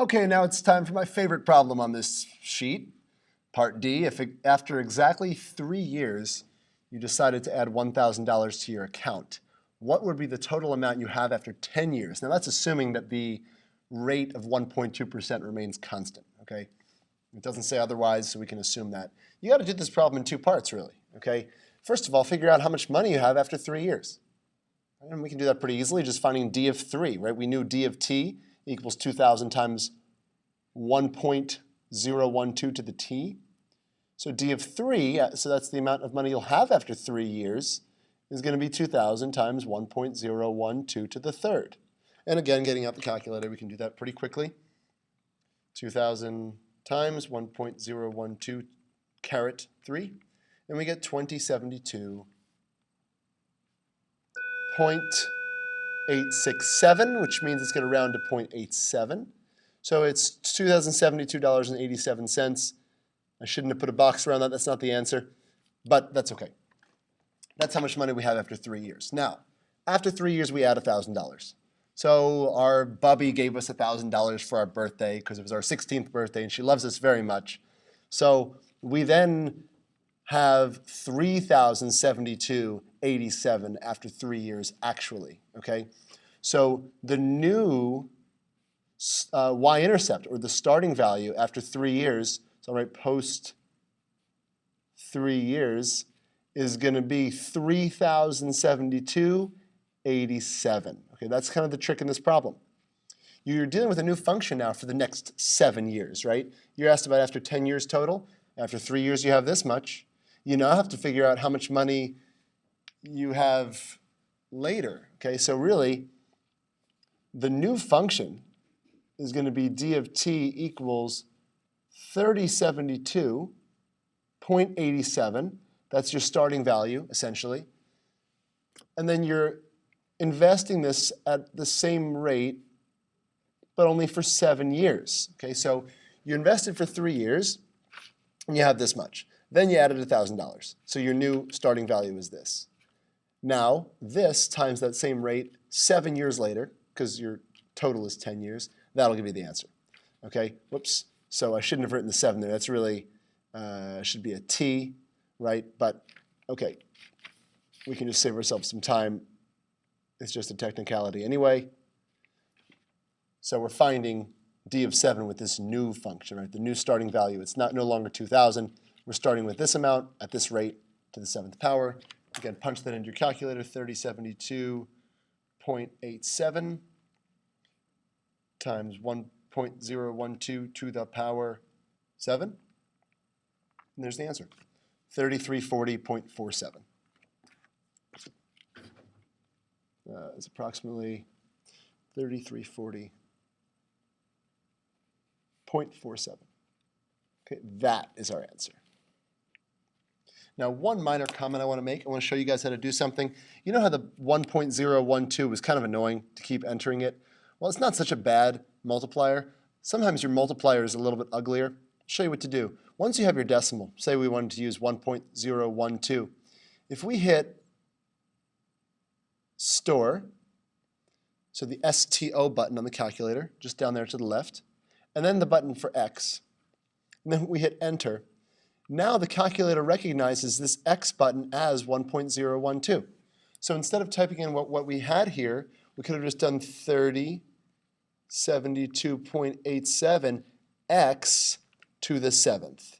Okay, now it's time for my favorite problem on this sheet. Part D, if after exactly 3 years you decided to add $1,000 to your account, what would be the total amount you have after 10 years? Now that's assuming that the rate of 1.2% remains constant, okay? It doesn't say otherwise, so we can assume that. You got to do this problem in 2 parts, really, okay? First of all, figure out how much money you have after 3 years. And we can do that pretty easily, just finding D of 3, right? We knew D of t equals 2,000 times 1.012 to the t. So D of 3, so that's the amount of money you'll have after 3 years, is going to be 2,000 times 1.012 to the third. And again, getting out the calculator, we can do that pretty quickly. 2,000 times 1.012 caret 3, and we get 2072.867, which means it's going to round to 0.87. So it's $2,072.87. I shouldn't have put a box around that. That's not the answer, but that's okay. That's how much money we have after 3 years. Now, after 3 years, we add $1,000. So our Bubby gave us $1,000 for our birthday because it was our 16th birthday, and she loves us very much. So we then have $3,072.87 after 3 years actually, okay? So the new y-intercept, or the starting value after 3 years, so I'll write post 3 years, is going to be 3,072.87. Okay, that's kind of the trick in this problem. You're dealing with a new function now for the next 7 years, right? You're asked about after 10 years total. After 3 years, you have this much. You now have to figure out how much money you have later. Okay, so really, the new function is going to be d of t equals 3072.87. That's your starting value, essentially. And then you're investing this at the same rate, but only for 7 years. Okay, so you invested for 3 years, and you have this much. Then you added $1,000. So your new starting value is this. Now, this times that same rate 7 years later, because your total is 10 years, that'll give you the answer. Okay, whoops. So I shouldn't have written the 7 there. That's really, should be a t, right? But, okay, we can just save ourselves some time. It's just a technicality anyway. So we're finding d of 7 with this new function, right? The new starting value. It's no longer 2,000. We're starting with this amount at this rate to the 7th power. Again, punch that into your calculator, 3072.87 times 1.012 to the power 7. And there's the answer, 3340.47. It's approximately 3340.47. Okay, that is our answer. Now, one minor comment I want to make. I want to show you guys how to do something. You know how the 1.012 was kind of annoying to keep entering it? Well, it's not such a bad multiplier. Sometimes your multiplier is a little bit uglier. I'll show you what to do. Once you have your decimal, say we wanted to use 1.012. If we hit store, so the STO button on the calculator, just down there to the left, and then the button for X, and then we hit enter, now the calculator recognizes this X button as 1.012. So instead of typing in what we had here, we could have just done 3072.87 X to the 7th.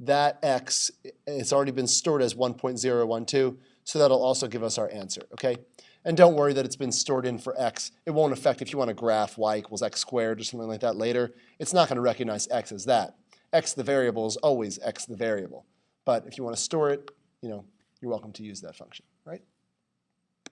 That X, it's already been stored as 1.012, so that'll also give us our answer, okay? And don't worry that it's been stored in for X. It won't affect if you want to graph y equals x squared or something like that later. It's not going to recognize X as that. X the variable is always X the variable. But if you want to store it, you're welcome to use that function, right?